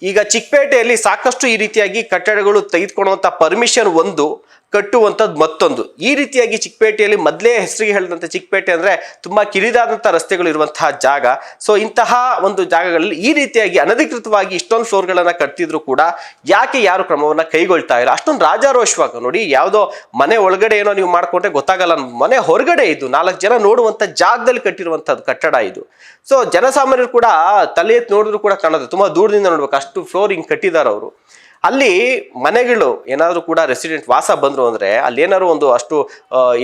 A: ಈಗ ಚಿಕ್ಕಪೇಟೆಯಲ್ಲಿ ಸಾಕಷ್ಟು ಈ ರೀತಿಯಾಗಿ ಕಟ್ಟಡಗಳು ತೆಗೆದುಕೊಳ್ಳುವಂತ ಪರ್ಮಿಷನ್ ಒಂದು, ಕಟ್ಟುವಂಥದ್ದು ಮತ್ತೊಂದು. ಈ ರೀತಿಯಾಗಿ ಚಿಕ್ಕಪೇಟೆಯಲ್ಲಿ ಮೊದಲೇ ಹೆಸರಿಗೆ ಹೇಳಿದಂತೆ ಚಿಕ್ಕಪೇಟೆ ಅಂದ್ರೆ ತುಂಬಾ ಕಿರಿದಾದಂತಹ ರಸ್ತೆಗಳು ಇರುವಂತಹ ಜಾಗ. ಸೊ ಇಂತಹ ಒಂದು ಜಾಗಗಳಲ್ಲಿ ಈ ರೀತಿಯಾಗಿ ಅನಧಿಕೃತವಾಗಿ ಇಷ್ಟೊಂದು ಫ್ಲೋರ್ಗಳನ್ನ ಕಟ್ತಿದ್ರು ಕೂಡ ಯಾಕೆ ಯಾರು ಕ್ರಮವನ್ನ ಕೈಗೊಳ್ತಾ ಇಲ್ಲ? ಅಷ್ಟೊಂದು ರಾಜಾರೋಷವಾಗ ನೋಡಿ, ಯಾವುದೋ ಮನೆ ಒಳಗಡೆ ಏನೋ ನೀವು ಮಾಡ್ಕೊಂಡ್ರೆ ಗೊತ್ತಾಗಲ್ಲ, ಮನೆ ಹೊರಗಡೆ ಇದು 4 ಜನ ನೋಡುವಂತ ಜಾಗದಲ್ಲಿ ಕಟ್ಟಿರುವಂತದ್ದು ಕಟ್ಟಡ ಇದು. ಸೊ ಜನಸಾಮಾನ್ಯರು ಕೂಡ ತಲೆ ಎತ್ತಿ ನೋಡಿದ್ರು ಕೂಡ ಕಾಣೋದು, ತುಂಬಾ ದೂರದಿಂದ ನೋಡ್ಬೇಕು, ಅಷ್ಟು ಫ್ಲೋರ್ ಹಿಂಗ್ ಕಟ್ಟಿದಾರ ಅವರು. ಅಲ್ಲಿ ಮನೆಗಳು ಏನಾದ್ರು ಕೂಡ ರೆಸಿಡೆಂಟ್ ವಾಸ ಬಂದ್ರು ಅಂದ್ರೆ ಅಲ್ಲಿ ಏನಾದ್ರು ಒಂದು ಅಷ್ಟು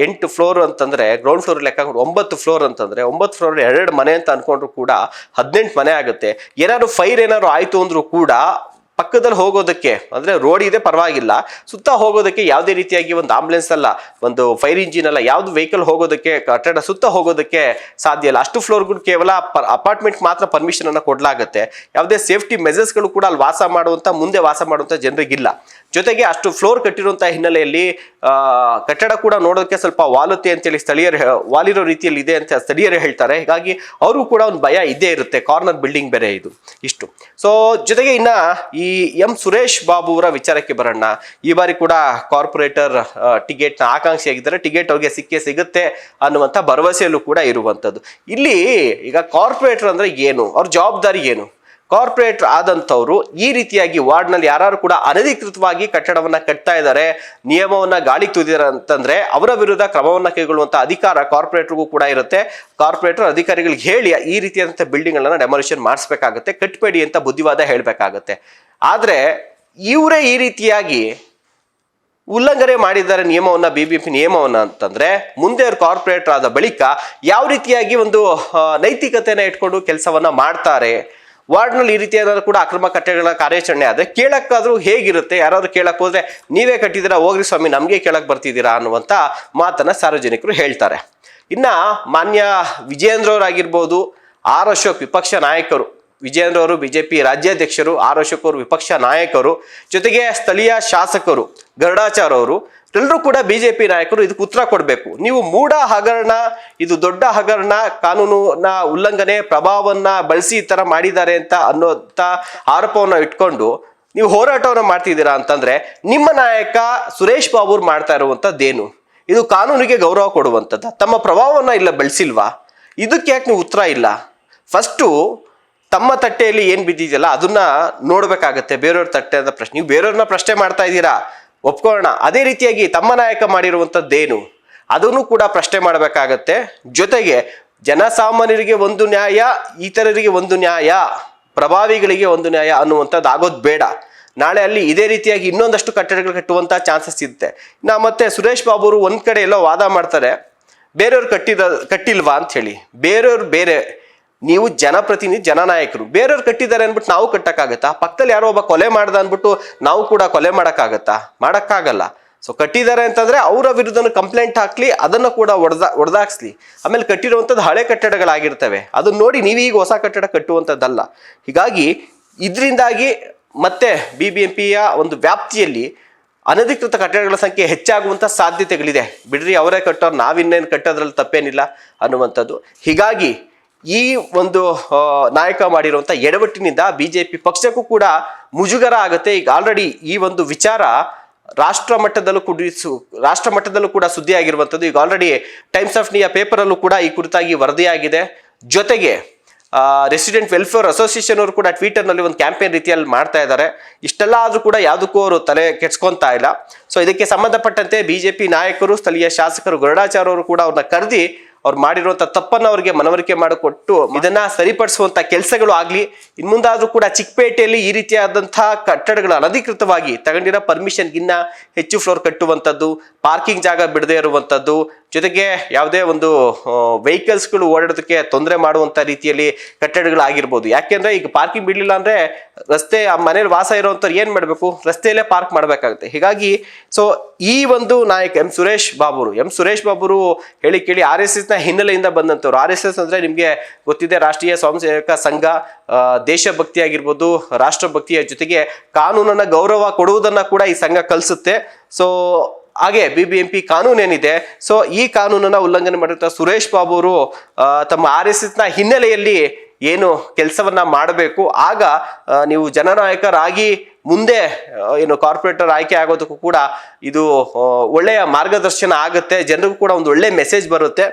A: 8 ಫ್ಲೋರ್ ಅಂತಂದ್ರೆ ಗ್ರೌಂಡ್ ಫ್ಲೋರ್ ಲೆಕ್ಕ 9 ಫ್ಲೋರ್ ಅಂತಂದ್ರೆ 9 ಫ್ಲೋರ್ 2 ಮನೆ ಅಂತ ಅನ್ಕೊಂಡ್ರು ಕೂಡ 18 ಮನೆ ಆಗುತ್ತೆ. ಏನಾದ್ರು ಫೈರ್ ಏನಾದ್ರು ಆಯ್ತು ಅಂದ್ರೂ ಕೂಡ ಪಕ್ಕದಲ್ಲಿ ಹೋಗೋದಕ್ಕೆ ಅಂದ್ರೆ ರೋಡ್ ಇದೆ ಪರವಾಗಿಲ್ಲ, ಸುತ್ತ ಹೋಗೋದಕ್ಕೆ ಯಾವುದೇ ರೀತಿಯಾಗಿ ಒಂದು ಆಂಬುಲೆನ್ಸ್ ಅಲ್ಲ, ಒಂದು ಫೈರ್ ಇಂಜಿನ್ ಅಲ್ಲ, ಯಾವ್ದು ವೆಹಿಕಲ್ ಹೋಗೋದಕ್ಕೆ, ಕಟ್ಟಡ ಸುತ್ತ ಹೋಗೋದಕ್ಕೆ ಸಾಧ್ಯ ಇಲ್ಲ. ಅಷ್ಟು ಫ್ಲೋರ್ಗಳು ಕೇವಲ ಅಪಾರ್ಟ್ಮೆಂಟ್ ಮಾತ್ರ ಪರ್ಮಿಷನ್ ಅನ್ನ ಕೊಡ್ಲಾಗತ್ತೆ. ಯಾವುದೇ ಸೇಫ್ಟಿ ಮೆಜರ್ಸ್ಗಳು ಕೂಡ ಅಲ್ಲಿ ಮುಂದೆ ವಾಸ ಮಾಡುವಂತ ಜನರಿಗಿಲ್ಲ. ಜೊತೆಗೆ ಅಷ್ಟು ಫ್ಲೋರ್ ಕಟ್ಟಿರುವಂತಹ ಹಿನ್ನೆಲೆಯಲ್ಲಿ ಕಟ್ಟಡ ಕೂಡ ನೋಡೋದಕ್ಕೆ ಸ್ವಲ್ಪ ವಾಲುತ್ತೆ ಅಂತೇಳಿ ವಾಲಿರೋ ರೀತಿಯಲ್ಲಿ ಇದೆ ಅಂತ ಸ್ಥಳೀಯರು ಹೇಳ್ತಾರೆ. ಹೀಗಾಗಿ ಅವರು ಕೂಡ ಒಂದು ಭಯ ಇದ್ದೇ ಇರುತ್ತೆ, ಕಾರ್ನರ್ ಬಿಲ್ಡಿಂಗ್ ಬೇರೆ ಇದು. ಇಷ್ಟು. ಸೊ ಜೊತೆಗೆ ಇನ್ನ ಈ ಸುರೇಶ್ ಬಾಬು ಅವರ ವಿಚಾರಕ್ಕೆ ಬರೋಣ. ಈ ಬಾರಿ ಕೂಡ ಕಾರ್ಪೊರೇಟರ್ ಟಿಕೆಟ್ನ ಆಕಾಂಕ್ಷಿಯಾಗಿದ್ದಾರೆ, ಟಿಕೆಟ್ ಅವ್ರಿಗೆ ಸಿಗುತ್ತೆ ಅನ್ನುವಂಥ ಭರವಸೆಯಲ್ಲೂ ಕೂಡ ಇರುವಂಥದ್ದು. ಇಲ್ಲಿ ಈಗ ಕಾರ್ಪೊರೇಟರ್ ಅಂದ್ರೆ ಏನು, ಅವ್ರ ಜವಾಬ್ದಾರಿ ಏನು? ಕಾರ್ಪೊರೇಟರ್ ಆದಂಥವ್ರು ಈ ರೀತಿಯಾಗಿ ವಾರ್ಡ್ನಲ್ಲಿ ಯಾರು ಕೂಡ ಅನಧಿಕೃತವಾಗಿ ಕಟ್ಟಡವನ್ನ ಕಟ್ತಾ ಇದ್ದಾರೆ, ನಿಯಮವನ್ನ ಗಾಳಿಗೆ ತುದಿದಾರೆ ಅಂತಂದ್ರೆ ಅವರ ವಿರುದ್ಧ ಕ್ರಮವನ್ನ ಕೈಗೊಳ್ಳುವಂತ ಅಧಿಕಾರ ಕಾರ್ಪೊರೇಟರ್ಗೂ ಕೂಡ ಇರುತ್ತೆ. ಕಾರ್ಪೊರೇಟರ್ ಅಧಿಕಾರಿಗಳಿಗೆ ಹೇಳಿ ಈ ರೀತಿಯಾದಂಥ ಬಿಲ್ಡಿಂಗ್ ಗಳನ್ನ ಡೆಮಾಲಿಷನ್ ಮಾಡಿಸ್ಬೇಕಾಗತ್ತೆ, ಕಟ್ಬೇಡಿ ಅಂತ ಬುದ್ಧಿವಾದ ಹೇಳ್ಬೇಕಾಗತ್ತೆ. ಆದ್ರೆ ಇವರೇ ಈ ರೀತಿಯಾಗಿ ಉಲ್ಲಂಘನೆ ಮಾಡಿದ್ದಾರೆ ನಿಯಮವನ್ನ, BBMP ನಿಯಮವನ್ನ ಅಂತಂದ್ರೆ ಮುಂದೆ ಅವ್ರು ಕಾರ್ಪೊರೇಟರ್ ಆದ ಬಳಿಕ ಯಾವ ರೀತಿಯಾಗಿ ಒಂದು ನೈತಿಕತೆನ ಇಟ್ಕೊಂಡು ಕೆಲಸವನ್ನ ಮಾಡ್ತಾರೆ? ವಾರ್ಡ್ನಲ್ಲಿ ಈ ರೀತಿ ಏನಾದ್ರು ಕೂಡ ಅಕ್ರಮ ಕಟ್ಟಡಗಳ ಕಾರ್ಯಾಚರಣೆ ಆದ್ರೆ ಕೇಳಕ್ಕಾದ್ರೂ ಹೇಗಿರುತ್ತೆ? ಯಾರಾದ್ರೂ ಕೇಳಕ್ ಹೋದ್ರೆ ನೀವೇ ಕಟ್ಟಿದ್ದೀರಾ, ಹೋಗ್ರಿ ಸ್ವಾಮಿ, ನಮ್ಗೆ ಕೇಳಕ್ ಬರ್ತಿದ್ದೀರಾ ಅನ್ನುವಂತ ಮಾತನ್ನ ಸಾರ್ವಜನಿಕರು ಹೇಳ್ತಾರೆ. ಇನ್ನ ಮಾನ್ಯ ವಿಜಯೇಂದ್ರ ಅವರಾಗಿರ್ಬೋದು, ಆರ್ ಅಶೋಕ್ ವಿಪಕ್ಷ ನಾಯಕರು, ವಿಜಯೇಂದ್ರ ಅವರು BJP ರಾಜ್ಯಾಧ್ಯಕ್ಷರು, ಆರ್ ಅಶೋಕ್ ಅವರು ವಿಪಕ್ಷ ನಾಯಕರು, ಜೊತೆಗೆ ಸ್ಥಳೀಯ ಶಾಸಕರು ಗರುಡಾಚಾರ್ ಅವರು ಎಲ್ಲರೂ ಕೂಡ BJP ನಾಯಕರು ಇದಕ್ಕೆ ಉತ್ತರ ಕೊಡಬೇಕು. ನೀವು ಮೂಢ ಹಗರಣ, ಇದು ದೊಡ್ಡ ಹಗರಣ, ಕಾನೂನಿನ ಉಲ್ಲಂಘನೆ, ಪ್ರಭಾವವನ್ನ ಬಳಸಿ ಈ ತರ ಮಾಡಿದ್ದಾರೆ ಅಂತ ಅನ್ನೋಂಥ ಆರೋಪವನ್ನ ಇಟ್ಕೊಂಡು ನೀವು ಹೋರಾಟವನ್ನ ಮಾಡ್ತಿದ್ದೀರಾ ಅಂತಂದ್ರೆ ನಿಮ್ಮ ನಾಯಕ ಸುರೇಶ್ ಬಾಬು ಅವ್ರು ಮಾಡ್ತಾ ಇರುವಂತದ್ದೇನು? ಇದು ಕಾನೂನಿಗೆ ಗೌರವ ಕೊಡುವಂಥದ್ದು, ತಮ್ಮ ಪ್ರಭಾವವನ್ನ ಇಲ್ಲ ಬೆಳೆಸಿಲ್ವಾ? ಇದಕ್ಕೆ ಯಾಕೆ ನೀವು ಉತ್ತರ ಇಲ್ಲ? ಫಸ್ಟು ತಮ್ಮ ತಟ್ಟೆಯಲ್ಲಿ ಏನ್ ಬಿದ್ದಿದೆಯಲ್ಲ ಅದನ್ನ ನೋಡ್ಬೇಕಾಗತ್ತೆ, ಬೇರೆಯವ್ರ ತಟ್ಟೆ ಅಂತ ಪ್ರಶ್ನೆ. ನೀವು ಬೇರೆಯವ್ರನ್ನ ಪ್ರಶ್ನೆ ಮಾಡ್ತಾ ಇದ್ದೀರಾ, ಒಪ್ಕೊಳ್ಳೋಣ. ಅದೇ ರೀತಿಯಾಗಿ ತಮ್ಮ ನಾಯಕ ಮಾಡಿರುವಂಥದ್ದೇನು ಅದನ್ನು ಕೂಡ ಪ್ರಶ್ನೆ ಮಾಡಬೇಕಾಗತ್ತೆ. ಜೊತೆಗೆ ಜನಸಾಮಾನ್ಯರಿಗೆ ಒಂದು ನ್ಯಾಯ, ಇತರರಿಗೆ ಒಂದು ನ್ಯಾಯ, ಪ್ರಭಾವಿಗಳಿಗೆ ಒಂದು ನ್ಯಾಯ ಅನ್ನುವಂಥದ್ದು ಆಗೋದು ಬೇಡ. ನಾಳೆ ಅಲ್ಲಿ ಇದೇ ರೀತಿಯಾಗಿ ಇನ್ನೊಂದಷ್ಟು ಕಟ್ಟಡಗಳು ಕಟ್ಟುವಂತ ಚಾನ್ಸಸ್ ಇರುತ್ತೆ. ಮತ್ತೆ ಸುರೇಶ್ ಬಾಬು ಅವರು ಒಂದ್ ಕಡೆ ಎಲ್ಲೋ ವಾದ ಮಾಡ್ತಾರೆ, ಬೇರೆಯವ್ರು ಕಟ್ಟಿಲ್ವಾ ಅಂತ ಹೇಳಿ. ಬೇರೆಯವ್ರು ಬೇರೆ, ನೀವು ಜನಪ್ರತಿನಿಧಿ, ಜನನಾಯಕರು, ಬೇರೆಯವ್ರು ಕಟ್ಟಿದ್ದಾರೆ ಅಂದ್ಬಿಟ್ಟು ನಾವು ಕಟ್ಟಕ್ಕಾಗತ್ತಾ? ಪಕ್ಕದಲ್ಲಿ ಯಾರೋ ಒಬ್ಬ ಕೊಲೆ ಮಾಡ್ದ ಅಂದ್ಬಿಟ್ಟು ನಾವು ಕೂಡ ಕೊಲೆ ಮಾಡಕ್ಕಾಗಲ್ಲ. ಸೊ ಕಟ್ಟಿದ್ದಾರೆ ಅಂತಂದ್ರೆ ಅವರ ವಿರುದ್ಧ ಕಂಪ್ಲೇಂಟ್ ಹಾಕ್ಲಿ, ಅದನ್ನ ಕೂಡ ಒಡೆದಾಕ್ಸ್ಲಿ. ಆಮೇಲೆ ಕಟ್ಟಿರುವಂಥದ್ದು ಹಳೆ ಕಟ್ಟಡಗಳಾಗಿರ್ತವೆ, ಅದನ್ನ ನೋಡಿ ನೀವೀಗ ಹೊಸ ಕಟ್ಟಡ ಕಟ್ಟುವಂಥದ್ದಲ್ಲ. ಹೀಗಾಗಿ ಇದರಿಂದಾಗಿ ಮತ್ತೆ BBMPಯ ಒಂದು ವ್ಯಾಪ್ತಿಯಲ್ಲಿ ಅನಧಿಕೃತ ಕಟ್ಟಡಗಳ ಸಂಖ್ಯೆ ಹೆಚ್ಚಾಗುವಂಥ ಸಾಧ್ಯತೆಗಳಿದೆ. ಬಿಡ್ರಿ, ಅವರೇ ಕಟ್ಟೋರು, ನಾವಿನ್ನೇನು ಕಟ್ಟೋದ್ರಲ್ಲಿ ತಪ್ಪೇನಿಲ್ಲ ಅನ್ನುವಂಥದ್ದು. ಹೀಗಾಗಿ ಈ ಒಂದು ನಾಯಕ ಮಾಡಿರುವಂಥ ಎಡವಟ್ಟಿನಿಂದ BJP ಪಕ್ಷಕ್ಕೂ ಕೂಡ ಮುಜುಗರ ಆಗುತ್ತೆ. ಈಗ ಆಲ್ರೆಡಿ ಈ ಒಂದು ವಿಚಾರ ರಾಷ್ಟ್ರ ಮಟ್ಟದಲ್ಲೂ ಕೂಡ ಸುದ್ದಿ ಆಗಿರುವಂಥದ್ದು. ಈಗ ಆಲ್ರೆಡಿ ಟೈಮ್ಸ್ ಆಫ್ ಇಂಡಿಯಾ ಪೇಪರಲ್ಲೂ ಕೂಡ ಈ ಕುರಿತಾಗಿ ವರದಿಯಾಗಿದೆ. ಜೊತೆಗೆ ರೆಸಿಡೆಂಟ್ ವೆಲ್ಫೇರ್ ಅಸೋಸಿಯೇಷನ್ ಅವರು ಕೂಡ ಟ್ವಿಟರ್ನಲ್ಲಿ ಒಂದು ಕ್ಯಾಂಪೇನ್ ರೀತಿಯಲ್ಲಿ ಮಾಡ್ತಾ ಇದ್ದಾರೆ. ಇಷ್ಟೆಲ್ಲ ಆದ್ರೂ ಕೂಡ ಯಾವುದಕ್ಕೂ ಅವರು ತಲೆ ಕೆಡ್ಸ್ಕೊಂತಾ ಇಲ್ಲ. ಸೊ ಇದಕ್ಕೆ ಸಂಬಂಧಪಟ್ಟಂತೆ ಬಿಜೆಪಿ ನಾಯಕರು, ಸ್ಥಳೀಯ ಶಾಸಕರು ಗರುಡಾಚಾರ್ಯ ಅವರು ಕೂಡ ಅವ್ರನ್ನ ಕರೆದಿ ಅವ್ರು ಮಾಡಿರುವಂತ ತಪ್ಪನ್ನ ಅವರಿಗೆ ಮನವರಿಕೆ ಮಾಡಿಕೊಟ್ಟು ಇದನ್ನ ಸರಿಪಡಿಸುವಂತ ಕೆಲಸಗಳು ಆಗ್ಲಿ. ಇನ್ಮುಂದಾದ್ರೂ ಕೂಡ ಚಿಕ್ಕಪೇಟೆಯಲ್ಲಿ ಈ ರೀತಿಯಾದಂತಹ ಕಟ್ಟಡಗಳು ಅನಧಿಕೃತವಾಗಿ ತಗೊಂಡಿರೋ ಪರ್ಮಿಷನ್ಗಿನ್ನ ಹೆಚ್ಚು ಫ್ಲೋರ್ ಕಟ್ಟುವಂಥದ್ದು, ಪಾರ್ಕಿಂಗ್ ಜಾಗ ಬಿಡದೇ ಇರುವಂಥದ್ದು, ಜೊತೆಗೆ ಯಾವುದೇ ಒಂದು ವೆಹಿಕಲ್ಸ್ಗಳು ಓಡಾಡೋದಕ್ಕೆ ತೊಂದರೆ ಮಾಡುವಂತ ರೀತಿಯಲ್ಲಿ ಕಟ್ಟಡಗಳಾಗಿರ್ಬೋದು. ಯಾಕೆಂದ್ರೆ ಈಗ ಪಾರ್ಕಿಂಗ್ ಬಿಡ್ಲಿಲ್ಲ ಅಂದ್ರೆ ರಸ್ತೆ ಮನೇಲಿ ವಾಸ ಇರುವಂತವ್ರು ಏನ್ ಮಾಡ್ಬೇಕು, ರಸ್ತೆಯಲ್ಲೇ ಪಾರ್ಕ್ ಮಾಡ್ಬೇಕಾಗುತ್ತೆ. ಹೀಗಾಗಿ ಸೊ ಈ ಒಂದು ನಾಯಕ ಎಂ ಸುರೇಶ್ ಬಾಬುರು ಹೇಳಿ ಕೇಳಿ RSS ನ ಹಿನ್ನೆಲೆಯಿಂದ ಬಂದಂತವ್ರು. RSS ಅಂದ್ರೆ ನಿಮ್ಗೆ ಗೊತ್ತಿದೆ, ರಾಷ್ಟ್ರೀಯ ಸ್ವಯಂ ಸೇವಕ ಸಂಘ. ದೇಶಭಕ್ತಿ ಆಗಿರ್ಬೋದು, ರಾಷ್ಟ್ರಭಕ್ತಿಯ ಜೊತೆಗೆ ಕಾನೂನನ್ನ ಗೌರವ ಕೊಡುವುದನ್ನ ಕೂಡ ಈ ಸಂಘ ಕಲಿಸುತ್ತೆ. ಸೊ ಹಾಗೆ BBMP ಕಾನೂನು ಏನಿದೆ, ಸೊ ಈ ಕಾನೂನನ್ನ ಉಲ್ಲಂಘನೆ ಮಾಡಿರ್ತ ಸುರೇಶ್ ಬಾಬು ಅವರು ತಮ್ಮ RSS ನ ಹಿನ್ನೆಲೆಯಲ್ಲಿ ಏನು ಕೆಲಸವನ್ನ ಮಾಡಬೇಕು, ಆಗ ನೀವು ಜನನಾಯಕರಾಗಿ ಮುಂದೆ ಏನು ಕಾರ್ಪೊರೇಟರ್ ಆಯ್ಕೆ ಆಗೋದಕ್ಕೂ ಕೂಡ ಇದು ಒಳ್ಳೆಯ ಮಾರ್ಗದರ್ಶನ ಆಗುತ್ತೆ. ಜನರಿಗೂ ಕೂಡ ಒಂದು ಒಳ್ಳೆ ಮೆಸೇಜ್ ಬರುತ್ತೆ.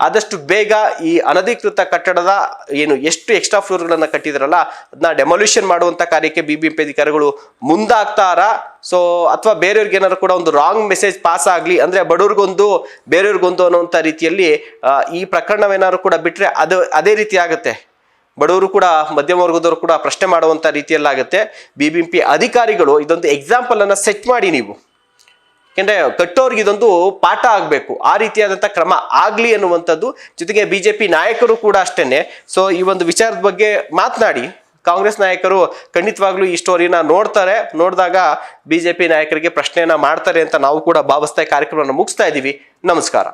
A: ಆದಷ್ಟು ಬೇಗ ಈ ಅನಧಿಕೃತ ಕಟ್ಟಡದ ಏನು ಎಷ್ಟು ಎಕ್ಸ್ಟ್ರಾ ಫ್ಲೋರ್ಗಳನ್ನ ಕಟ್ಟಿದ್ರಲ್ಲ ಅದನ್ನ ಡೆಮೊಲ್ಯೂಷನ್ ಮಾಡುವಂತ ಕಾರ್ಯಕ್ಕೆ BBMP ಅಧಿಕಾರಿಗಳು ಮುಂದಾಗ್ತಾರಾ, ಸೊ ಅಥವಾ ಬೇರೆಯವ್ರಿಗೆ ಏನಾದ್ರು ಕೂಡ ಒಂದು ರಾಂಗ್ ಮೆಸೇಜ್ ಪಾಸ್ ಆಗ್ಲಿ, ಅಂದ್ರೆ ಬಡವ್ರಿಗೊಂದು ಬೇರೆಯವ್ರಿಗೊಂದು ಅನ್ನುವಂಥ ರೀತಿಯಲ್ಲಿ ಈ ಪ್ರಕರಣವೇನಾದ್ರು ಕೂಡ ಬಿಟ್ರೆ ಅದೇ ರೀತಿ ಆಗುತ್ತೆ. ಬಡವರು ಕೂಡ ಮಧ್ಯಮ ವರ್ಗದವರು ಕೂಡ ಪ್ರಶ್ನೆ ಮಾಡುವಂತ ರೀತಿಯಲ್ಲಾಗುತ್ತೆ. BBMP ಅಧಿಕಾರಿಗಳು ಇದೊಂದು ಎಕ್ಸಾಂಪಲ್ ಅನ್ನ ಸೆಟ್ ಮಾಡಿ ನೀವು, ಯಾಕೆಂದ್ರೆ ಕಟ್ಟೋರ್ಗೆ ಇದೊಂದು ಪಾಠ ಆಗ್ಬೇಕು, ಆ ರೀತಿಯಾದಂಥ ಕ್ರಮ ಆಗ್ಲಿ ಅನ್ನುವಂಥದ್ದು. ಜೊತೆಗೆ BJP ನಾಯಕರು ಕೂಡ ಅಷ್ಟೇನೆ. ಸೊ ಈ ಒಂದು ವಿಚಾರದ ಬಗ್ಗೆ ಮಾತನಾಡಿ ಕಾಂಗ್ರೆಸ್ ನಾಯಕರು ಖಂಡಿತವಾಗ್ಲೂ ಈ ಸ್ಟೋರಿನ ನೋಡಿದಾಗ BJP ನಾಯಕರಿಗೆ ಪ್ರಶ್ನೆಯನ್ನ ಮಾಡ್ತಾರೆ ಅಂತ ನಾವು ಕೂಡ ಭಾವಿಸ್ತಾ ಕಾರ್ಯಕ್ರಮವನ್ನು ಮುಗಿಸ್ತಾ ಇದ್ದೀವಿ. ನಮಸ್ಕಾರ.